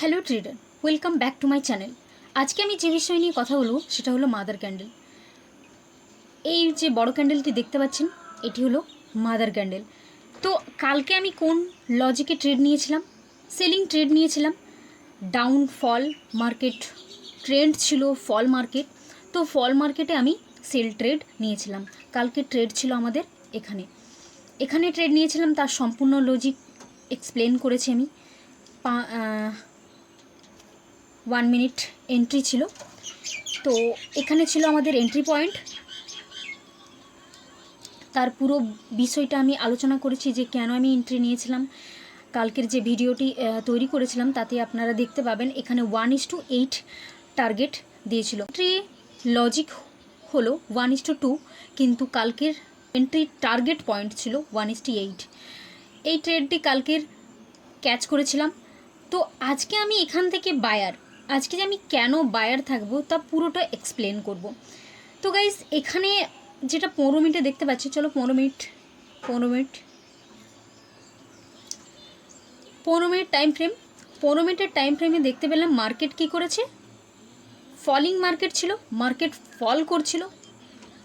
Hello trader, welcome back to my channel. আজকে আমি যে বিষয় নিয়ে কথা বলবো সেটা হলো মাদার ক্যান্ডেল। এই যে বড় ক্যান্ডেলটি দেখতে পাচ্ছেন, এটি হলো মাদার ক্যান্ডেল। তো কালকে আমি কোন লজিকে ট্রেড নিয়েছিলাম? সেলিং ট্রেড নিয়েছিলাম। ডাউন ফল মার্কেট ট্রেন্ড ছিল, ফল মার্কেট। তো ফল মার্কেটে আমি সেল ট্রেড নিয়েছিলাম। কালকে ট্রেড ছিল আমাদের এখানে ট্রেড নিয়েছিলাম, তার সম্পূর্ণ লজিক এক্সপ্লেন করেছি আমি। 1 মিনিট এন্ট্রি ছিল। তো এখানে ছিল আমাদের এন্ট্রি পয়েন্ট। তার পুরো বিষয়টা আমি আলোচনা করেছি যে কেন আমি এন্ট্রি নিয়েছিলাম। কালকের যে ভিডিওটি তৈরি করেছিলাম তাতে আপনারা দেখতে পাবেন। এখানে 1:8 টার্গেট দিয়েছিল। এন্ট্রি লজিক হলো 1:2, কিন্তু কালকের এন্ট্রি টার্গেট পয়েন্ট ছিল 1:8। এই ট্রেডটি কালকের ক্যাচ করেছিলাম। তো আজকে আমি এখান থেকে আজকে যে আমি কেন বায়ার থাকবো তা পুরোটা এক্সপ্লেন করব। তো গাইজ, এখানে যেটা 15 মিনিটে দেখতে পাচ্ছি, চলো 15 মিনিট টাইম ফ্রেম। 15 মিনিটের টাইম ফ্রেমে দেখতে পেলাম মার্কেট কি করেছে। ফলিং মার্কেট ছিল, মার্কেট ফল করছিল।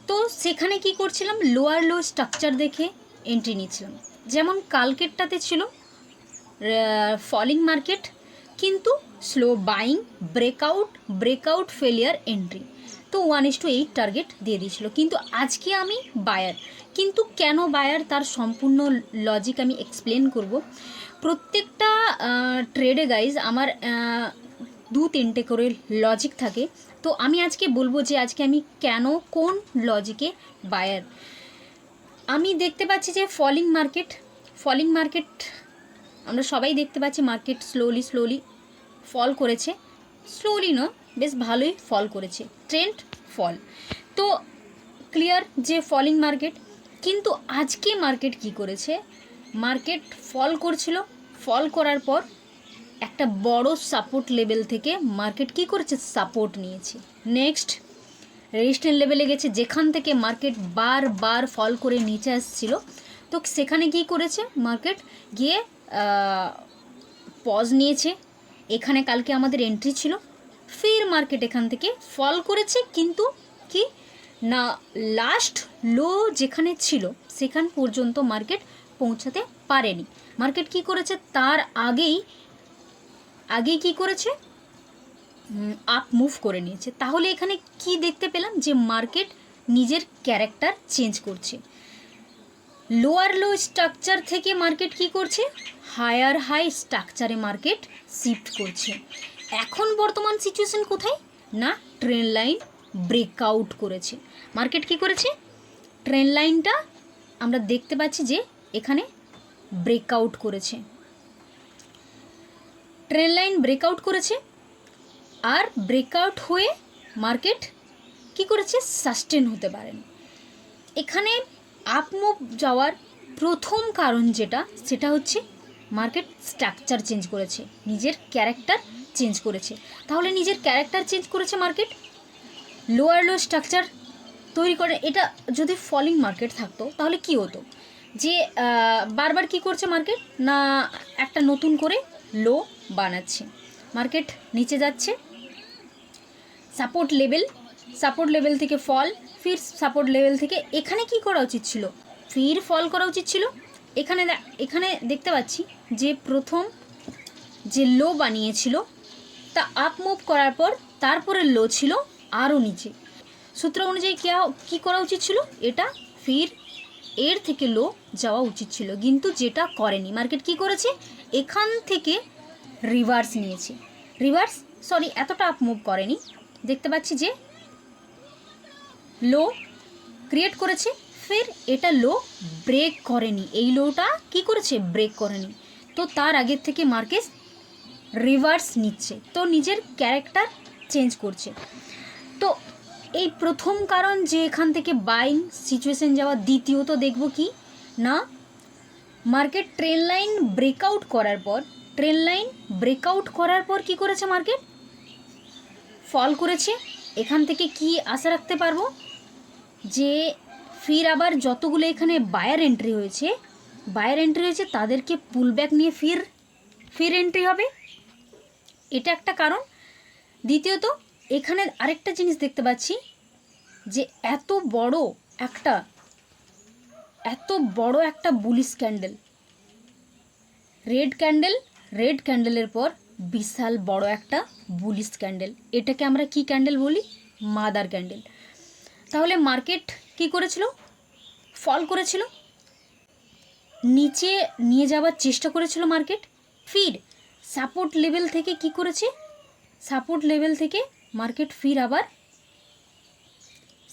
তো সেখানে কি করছিলাম, লোয়ার লো স্ট্রাকচার দেখে এন্ট্রি নিচ্ছিলাম। যেমন কালকেরটাতে ছিল ফলিং মার্কেট, কিন্তু slow buying, breakout failure entry. তো 1:8 টার্গেট দিয়ে দিয়েছিল। কিন্তু আজকে আমি বায়ার। কিন্তু কেন বায়ার তার সম্পূর্ণ লজিক আমি এক্সপ্লেন করব। প্রত্যেকটা ট্রেডে গাইজ আমার 2-3টে করে লজিক থাকে। তো আমি আজকে বলবো যে আজকে আমি কেন কোন লজিকে বায়ার। আমি দেখতে পাচ্ছি যে ফলিং মার্কেট আমরা সবাই দেখতে পাচ্ছি মার্কেট স্লোলি ফল করেছে। স্লোলি নয়, বেশ ভালোই ফল করেছে, ট্রেন্ড ফল। তো ক্লিয়ার যে ফলিং মার্কেট। কিন্তু আজকে মার্কেট কি করেছে, মার্কেট ফল করছিল, ফল করার পর একটা বড় সাপোর্ট লেভেল থেকে মার্কেট কি করেছে, সাপোর্ট নিয়েছে। নেক্সট রেজিস্ট্যান্স লেভেলে গেছে, যেখান থেকে মার্কেট বারবার ফল করে নিচে আসছিল। তো সেখানে কি করেছে, মার্কেট গিয়ে পজ নিয়েছে। এখানে কালকে আমাদের এন্ট্রি ছিল, ফির মার্কেট এখান থেকে ফল করেছে, কিন্তু কি না, লাস্ট লো যেখানে ছিল সেখান পর্যন্ত মার্কেট পৌঁছাতে পারেনি। মার্কেট কি করেছে, তার আগেই কি করেছে, আপ মুভ করে নিয়েছে। তাহলে এখানে কি দেখতে পেলাম, যে মার্কেট নিজের ক্যারেক্টার চেঞ্জ করছে। লোয়ার লো স্ট্রাকচার থেকে মার্কেট কি করছে, হায়ার হাই স্ট্রাকচারে মার্কেট শিফট করছে। এখন বর্তমান সিচুয়েশন কোথায় না, ট্রেন লাইন ব্রেকআউট করেছে। মার্কেট কি করেছে, ট্রেন লাইনটা আমরা দেখতে পাচ্ছি যে এখানে ব্রেকআউট করেছে, ট্রেন লাইন ব্রেকআউট করেছে। আর ব্রেকআউট হয়ে মার্কেট কি করেছে, সাস্টেন হতে পারেনি। এখানে আপমুভ যাওয়ার প্রথম কারণ সেটা হচ্ছে মার্কেট স্ট্রাকচার চেঞ্জ করেছে, নিজের ক্যারেক্টার চেঞ্জ করেছে। তাহলে নিজের ক্যারেক্টার চেঞ্জ করেছে মার্কেট, লোয়ার লো স্ট্রাকচার তৈরি করে। এটা যদি ফলিং মার্কেট থাকতো তাহলে কি হতো, যে বারবার কি করছে মার্কেট না, একটা নতুন করে লো বানাচ্ছে, মার্কেট নিচে যাচ্ছে, সাপোর্ট লেভেল থেকে ফল, ফির সাপোর্ট লেভেল থেকে এখানে কি করা উচিত ছিল, ফির ফল করা উচিত ছিল। এখানে দেখতে পাচ্ছি যে প্রথম যে লো বানিয়েছিল তা আপ মুভ করার পর তারপরে লো ছিল আরও নিচে। সূত্র অনুযায়ী কি করা উচিত ছিল, এটা ফির এর থেকে লো যাওয়া উচিত ছিল, কিন্তু যেটা করেনি। মার্কেট কি করেছে, এখান থেকে রিভার্স নিয়েছে, এতটা আপ মুভ করেনি। দেখতে পাচ্ছি যে লো ক্রিয়েট করেছে, ফির এটা লো ব্রেক করেনি, এই লোটা কি করেছে, ব্রেক করেনি। তো তার আগের থেকে মার্কেট রিভার্স নিচ্ছে, তো নিজের ক্যারেক্টার চেঞ্জ করছে। তো এই প্রথম কারণ যে এখান থেকে বাইং সিচুয়েশন যাওয়া। দ্বিতীয়ত দেখব কি না, মার্কেট ট্রেন লাইন ব্রেকআউট করার পর কি করেছে, মার্কেট ফল করেছে। এখান থেকে কি আশা রাখতে পারবো, যে ফির আবার যতগুলো এখানে বায়ার এন্ট্রি হয়েছে তাদেরকে পুল ব্যাক নিয়ে ফির এন্ট্রি হবে। এটা একটা কারণ। দ্বিতীয়ত এখানে আরেকটা জিনিস দেখতে পাচ্ছি যে এত বড় একটা বুলিশ ক্যান্ডেল, রেড ক্যান্ডেলের পর বিশাল বড় একটা বুলিশ ক্যান্ডেল, এটাকে আমরা কি ক্যান্ডেল বলি? Mother candle. তাহলে মার্কেট কি করেছিল? ফল করেছিল, নিচে নিয়ে যাওয়ার চেষ্টা করেছিল মার্কেট। ফির সাপোর্ট লেভেল থেকে কি করেছে? সাপোর্ট লেভেল থেকে মার্কেট ফির আবার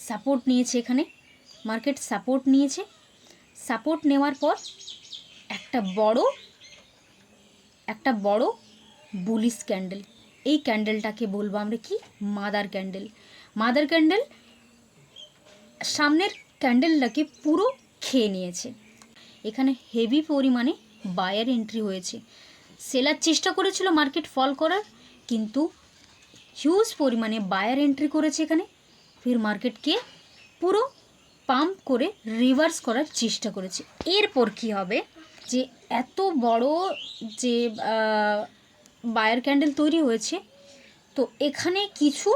সাপোর্ট নিয়েছে। এখানে মার্কেট সাপোর্ট নিয়েছে। সাপোর্ট নেওয়ার পর একটা বড় বুলিশ ক্যান্ডেল, এই ক্যান্ডেলটাকে বলবো আমরা কি? Mother candle. মাদার ক্যান্ডেল সামনের ক্যান্ডেলটাকে পুরো খেয়ে নিয়েছে। এখানে হেভি পরিমাণে বায়ার এন্ট্রি হয়েছে। সেলার চেষ্টা করেছিল মার্কেট ফল করার, কিন্তু হিউজ পরিমাণে বায়ার এন্ট্রি করেছে এখানে। ফির মার্কেটকে পুরো পাম্প করে রিভার্স করার চেষ্টা করেছে। এরপর কি হবে? যে এত বড় যে বায়ার ক্যান্ডেল তৈরি হয়েছে, তো এখানে কিছু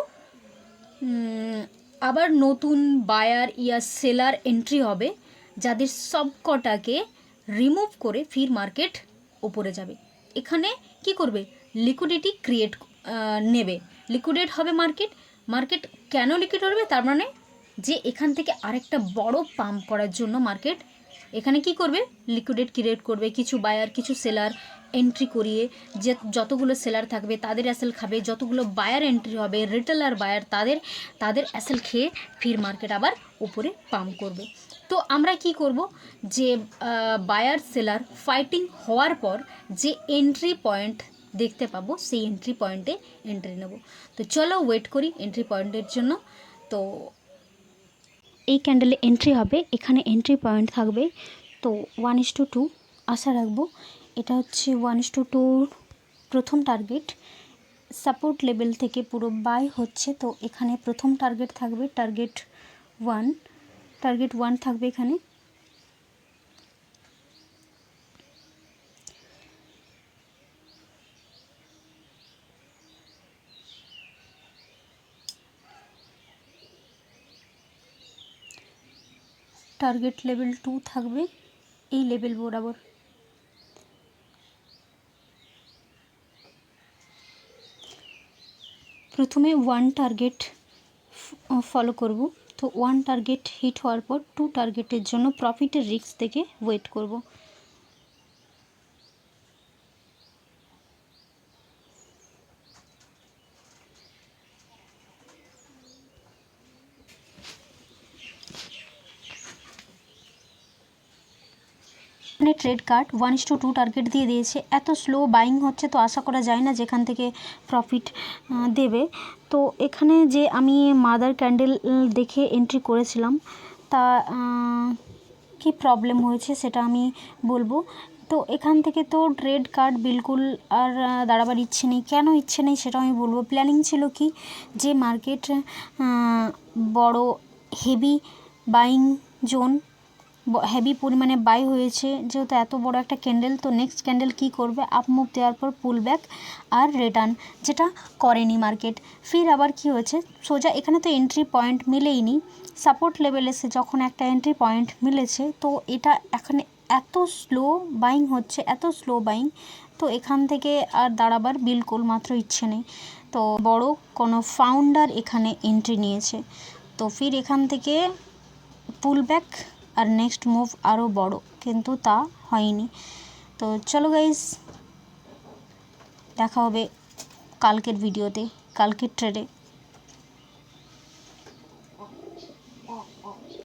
আবার নতুন বায়ার সেলার এন্ট্রি হবে, যাদের সবকটাকে রিমুভ করে ফির মার্কেট উপরে যাবে। এখানে কি করবে? লিকুইডিটি নেবে, লিকুইডেট হবে মার্কেট কেন লিকুইড হবে? তার মানে যে এখান থেকে আরেকটা বড় পাম্প করার জন্য মার্কেট এখানে কি করবে? লিকুইডেট ক্রিয়েট করবে, কিছু বায়ার কিছু সেলার এন্ট্রি করিয়ে, যে যতগুলো সেলার থাকবে তাদের অ্যাসেল খাবে, যতগুলো বায়ার এন্ট্রি হবে রিটেলার বায়ার তাদের অ্যাসেল খেয়ে ফির মার্কেট আবার উপরে পাম্প করবে। তো আমরা কি করব? যে বায়ার সেলার ফাইটিং হওয়ার পর যে এন্ট্রি পয়েন্ট দেখতে পাবো, সেই এন্ট্রি পয়েন্টে এন্ট্রি নেব। তো চলো ওয়েট করি এন্ট্রি পয়েন্টের জন্য। তো এই ক্যান্ডেলে এন্ট্রি হবে, এখানে এন্ট্রি পয়েন্ট থাকবে। তো 1:2 আশা রাখবো। এটা হচ্ছে 1:2 প্রথম টার্গেট। সাপোর্ট লেভেল থেকে পুরো বাই হচ্ছে, তো এখানে প্রথম টার্গেট থাকবে টার্গেট 1 থাকবে এখানে। টার্গেট লেভেল 2 থাকবে এই লেভেল বরাবর। প্রথমে 1 টার্গেট ফলো করব। তো 1 টার্গেট হিট হওয়ার পর 2 টার্গেটের জন্য প্রফিটের রিস্ক থেকে ওয়েট করব। ট্রেড কার্ড 1:2 টার্গেট দিয়ে দিয়েছে। এত স্লো বাইং হচ্ছে, তো আশা করা যায় না যেখান থেকে প্রফিট দেবে। তো এখানে যে আমি মাদার ক্যান্ডেল দেখে এন্ট্রি করেছিলাম, তা কি প্রবলেম হয়েছে সেটা আমি বলবো। তো এখান থেকে তো ট্রেড কার্ড বিলকুল আর দাঁড়াবার ইচ্ছে নেই। কেন ইচ্ছে নেই সেটা আমি বলবো। প্ল্যানিং ছিল কি, যে মার্কেট বড় হেভি বাইং জোন, হেভি পরিমাণে বাই হয়েছে, যেহেতু এত বড় একটা ক্যান্ডেল, তো নেক্সট ক্যান্ডেল কি করবে? আপ মুভ দেওয়ার পর পুল ব্যাক আর রিটার্ন, যেটা করেনি মার্কেট। ফির আবার কি হয়েছে? সোজা এখানে তো এন্ট্রি পয়েন্ট মিলেইনি। সাপোর্ট লেভেল এসে যখন একটা এন্ট্রি পয়েন্ট মিলেছে, তো এটা এখানে এত স্লো বাইং হচ্ছে, এত স্লো বাইং, তো এখান থেকে আর দাঁড়াবার বিলকুল মাত্র ইচ্ছে নেই। তো বড় কোনো ফাউন্ডার এখানে এন্ট্রি নিয়েছে, তো ফির এখান থেকে পুল ব্যাক আর নেক্সট মুভ আরও বড়, কিন্তু তা হয়নি। তো চলো গাইস, দেখা হবে কালকের ভিডিওতে, কালকের ট্রেডে।